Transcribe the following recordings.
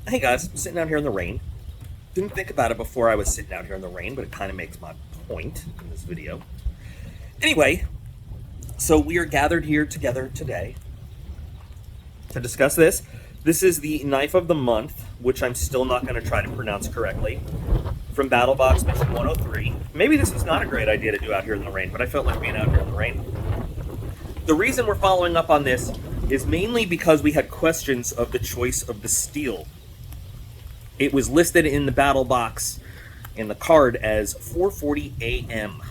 Hey guys, I'm sitting out here in the rain. Didn't think about it before I was sitting out here in the rain, but it kind of makes my point in this video. Anyway, so we are gathered here together today to discuss this. This is the knife of the month, which I'm still not going to try to pronounce correctly, from Battlbox mission 103. Maybe this is not a great idea to do out here in the rain, but I felt like being out here in the rain. The reason we're following up on this is mainly because we had questions of the choice of the steel. It was listed in the battle box in the card as 440 AM,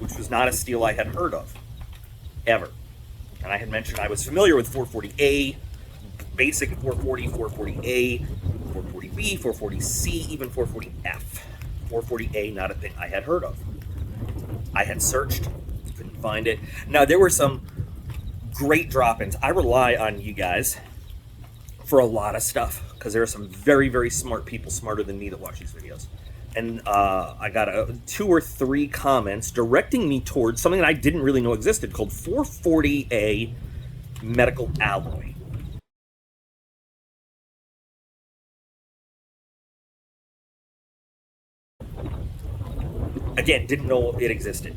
which was not a steel I had heard of, ever. And I had mentioned I was familiar with 440A, basic 440, 440A, 440B, 440C, even 440F. 440A, not a thing I had heard of. I had searched, couldn't find it. Now, there were some great drop-ins. I rely on you guys for a lot of stuff, because there are some very, very smart people, smarter than me, that watch these videos. And I got 2 or 3 comments directing me towards something that I didn't really know existed, called 440A medical alloy. Again, didn't know it existed.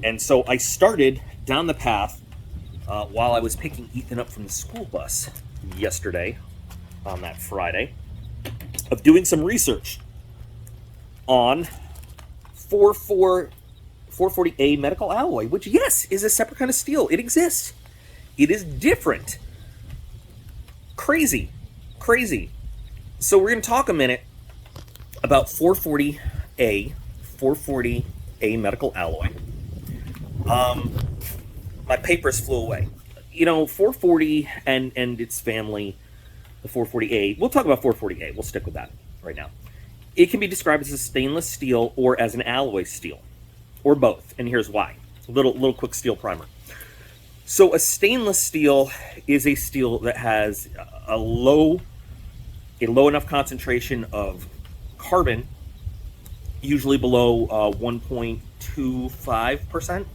And so I started down the path while I was picking Ethan up from the school bus yesterday, on that Friday, of doing some research on 440A medical alloy, which, yes, is a separate kind of steel. It exists. It is different. Crazy. So we're going to talk a minute about 440A medical alloy. My papers flew away. 440 and its family, the 440A. We'll talk about 440A. We'll stick with that right now. It can be described as a stainless steel or as an alloy steel, or both. And here's why. Little quick steel primer. So a stainless steel is a steel that has a low enough concentration of carbon, usually below 1.25%.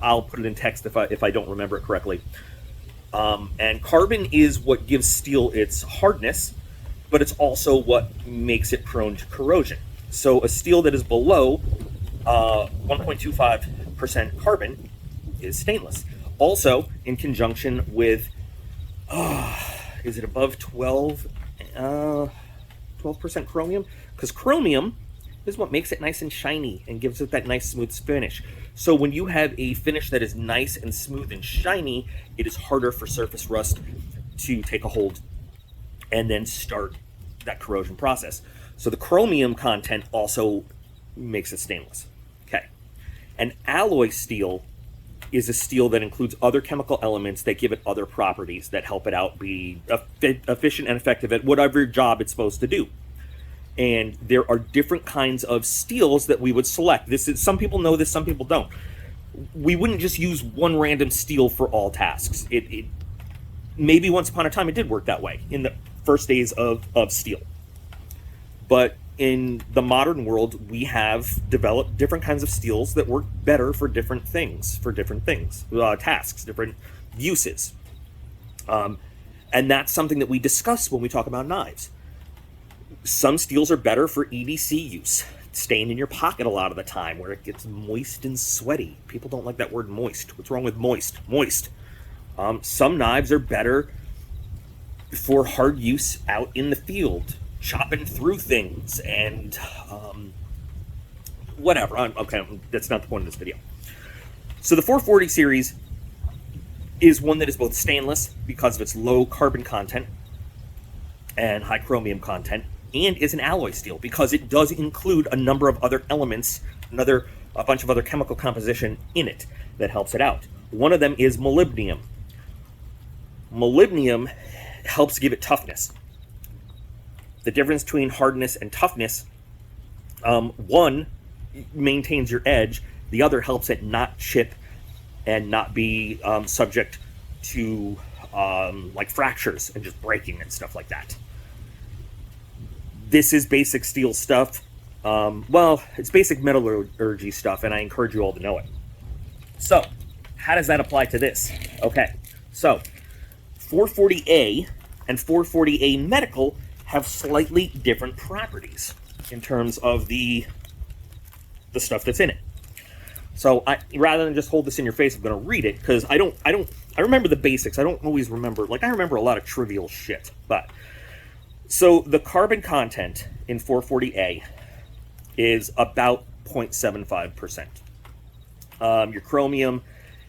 I'll put it in text if I don't remember it correctly. And carbon is what gives steel its hardness, but it's also what makes it prone to corrosion. So a steel that is below 1.25% carbon is stainless. Also, in conjunction with, is it above 12% chromium? Because chromium is what makes it nice and shiny and gives it that nice smooth finish. So when you have a finish that is nice and smooth and shiny, it is harder for surface rust to take a hold and then start that corrosion process. So the chromium content also makes it stainless. Okay. An alloy steel is a steel that includes other chemical elements that give it other properties that help it out be efficient and effective at whatever job it's supposed to do. And there are different kinds of steels that we would select. Some people know this, some people don't. We wouldn't just use one random steel for all tasks. It maybe once upon a time it did work that way in the first days of steel. But in the modern world, we have developed different kinds of steels that work better for different things, tasks, different uses. And that's something that we discuss when we talk about knives. Some steels are better for EDC use, staying in your pocket a lot of the time where it gets moist and sweaty. People don't like that word moist. What's wrong with moist? Moist. Some knives are better for hard use out in the field, chopping through things and whatever. Okay, that's not the point of this video. So the 440 series is one that is both stainless because of its low carbon content and high chromium content, and is an alloy steel because it does include a number of other elements, a bunch of other chemical composition in it that helps it out. One of them is molybdenum. Molybdenum helps give it toughness. The difference between hardness and toughness, one maintains your edge, the other helps it not chip and not be subject to like fractures and just breaking and stuff like that. This is basic steel stuff. It's basic metallurgy stuff, and I encourage you all to know it. So, how does that apply to this? Okay, so 440A and 440A medical have slightly different properties in terms of the stuff that's in it. So rather than just hold this in your face, I'm going to read it, because I remember the basics. I don't always remember, like, I remember a lot of trivial shit. But so the carbon content in 440A is about 0.75%. Your chromium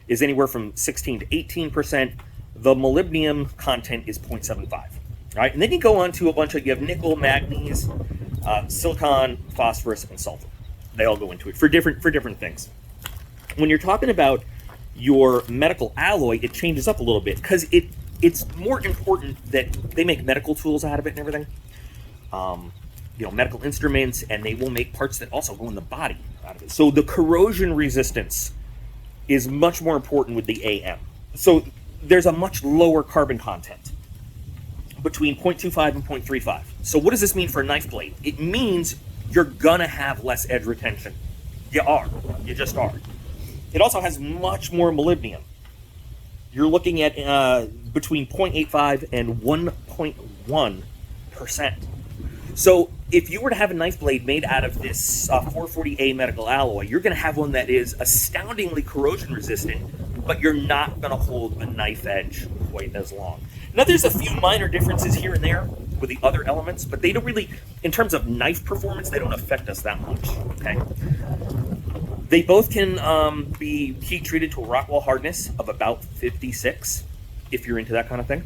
is anywhere from 16 to 18%. The molybdenum content is 0.75. Right? And then you go on to a bunch of, you have nickel, manganese, silicon, phosphorus, and sulfur. They all go into it for different things. When you're talking about your medical alloy, it changes up a little bit, because it's more important that they make medical tools out of it and everything. Medical instruments, and they will make parts that also go in the body out of it. So the corrosion resistance is much more important with the AM. So there's a much lower carbon content between 0.25 and 0.35. So what does this mean for a knife blade? It means you're gonna have less edge retention. You just are. It also has much more molybdenum. You're looking at between 0.85 and 1.1%. So if you were to have a knife blade made out of this 440A medical alloy, you're going to have one that is astoundingly corrosion resistant, but you're not going to hold a knife edge quite as long. Now, there's a few minor differences here and there with the other elements, but they don't really, in terms of knife performance, they don't affect us that much. Okay. They both can be heat treated to a Rockwell hardness of about 56, if you're into that kind of thing.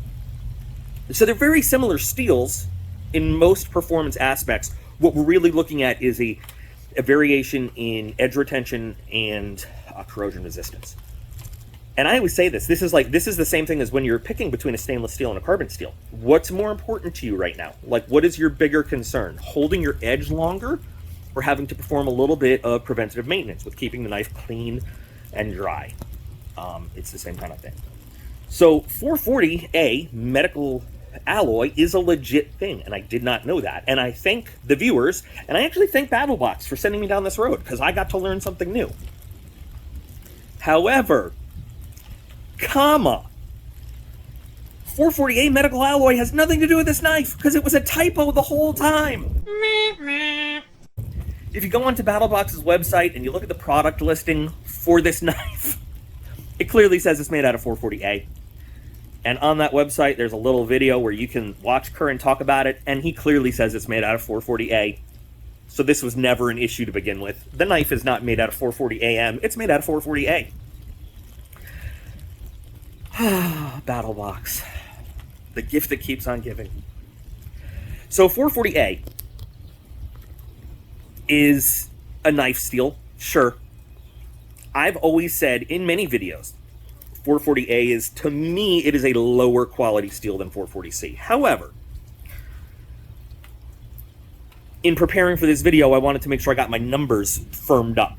So they're very similar steels in most performance aspects. What we're really looking at is a variation in edge retention and corrosion resistance. And I always say this is the same thing as when you're picking between a stainless steel and a carbon steel. What's more important to you right now? Like, what is your bigger concern? Holding your edge longer, or having to perform a little bit of preventative maintenance with keeping the knife clean and dry? It's the same kind of thing. So 440A medical alloy is a legit thing, and I did not know that. And I thank the viewers, and I actually thank Battlbox for sending me down this road, because I got to learn something new. However, 440A medical alloy has nothing to do with this knife, because it was a typo the whole time. If you go onto Battlebox's website and you look at the product listing for this knife, it clearly says it's made out of 440A. And on that website, there's a little video where you can watch Curran talk about it, and he clearly says it's made out of 440A. So this was never an issue to begin with. The knife is not made out of 440AM, it's made out of 440A. Battlebox. The gift that keeps on giving. So 440A is a knife steel, sure. I've always said in many videos, 440A is, to me, it is a lower quality steel than 440C. However, in preparing for this video, I wanted to make sure I got my numbers firmed up.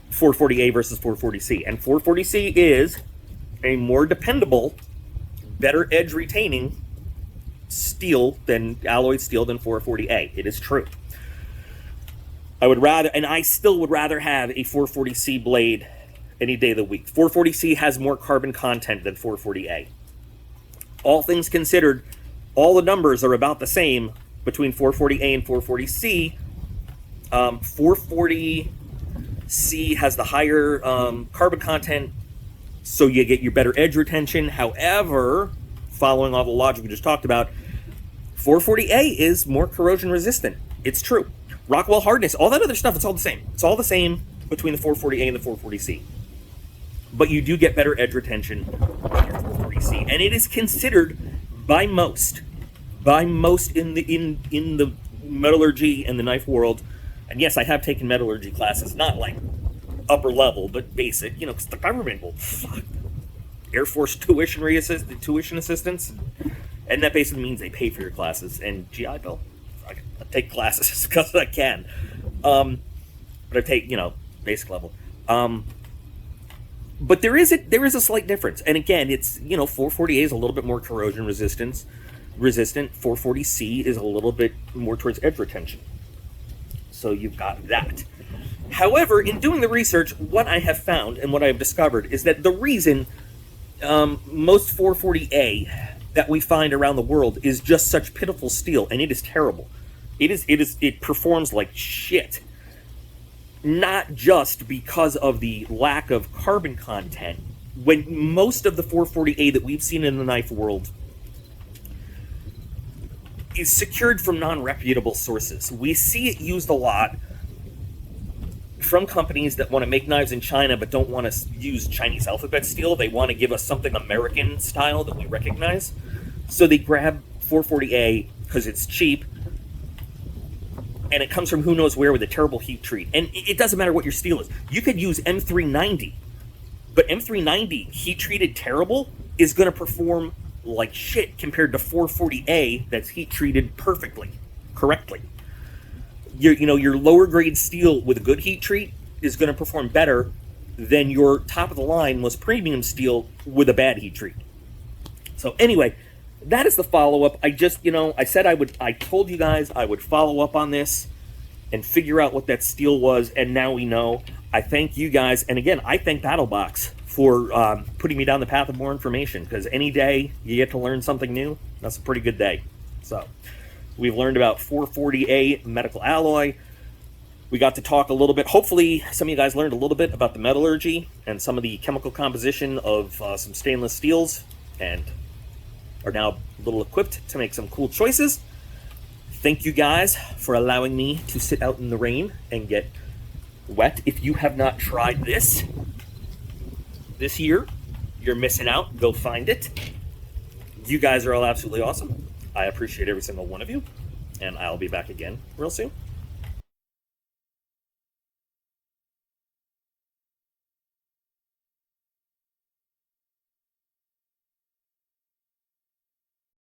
440A versus 440C. And 440C is a more dependable, better edge retaining steel than alloy steel than 440A. It is true. I still would rather have a 440C blade any day of the week. 440C has more carbon content than 440A. All things considered, all the numbers are about the same between 440A and 440C. 440C has the higher carbon content, so you get your better edge retention. However, following all the logic we just talked about, 440A is more corrosion resistant. It's true. Rockwell hardness, all that other stuff, it's all the same. It's all the same between the 440A and the 440C. But you do get better edge retention on your 440C. And it is considered by most in the metallurgy and the knife world, and yes, I have taken metallurgy classes, not like upper level, but basic, because the government will, Air Force tuition assistance, and that basically means they pay for your classes, and GI Bill. I take classes because I can, but I take, basic level. But there is a slight difference, and again, it's 440A is a little bit more corrosion resistant. 440C is a little bit more towards edge retention. So you've got that. However, in doing the research, what I have found and what I have discovered is that the reason most 440A that we find around the world is just such pitiful steel, and it is terrible. It performs like shit. Not just because of the lack of carbon content. When most of the 440A that we've seen in the knife world is secured from non-reputable sources. We see it used a lot from companies that want to make knives in China but don't want to use Chinese alphabet steel. They want to give us something American style that we recognize. So they grab 440A because it's cheap, and it comes from who knows where with a terrible heat treat. And it doesn't matter what your steel is. You could use M390, but M390 heat treated terrible is going to perform like shit compared to 440A that's heat treated correctly. Your lower grade steel with a good heat treat is going to perform better than your top of the line most premium steel with a bad heat treat. So anyway, that is the follow-up. I said I told you guys I would follow up on this and figure out what that steel was, and now we know. I thank you guys, and again, I thank Battlbox for putting me down the path of more information, because any day you get to learn something new, that's a pretty good day. So, we've learned about 440A medical alloy. We got to talk a little bit. Hopefully, some of you guys learned a little bit about the metallurgy and some of the chemical composition of some stainless steels, and are now a little equipped to make some cool choices. Thank you guys for allowing me to sit out in the rain and get wet. If you have not tried this year, you're missing out. Go find it. You guys are all absolutely awesome. I appreciate every single one of you, and I'll be back again real soon.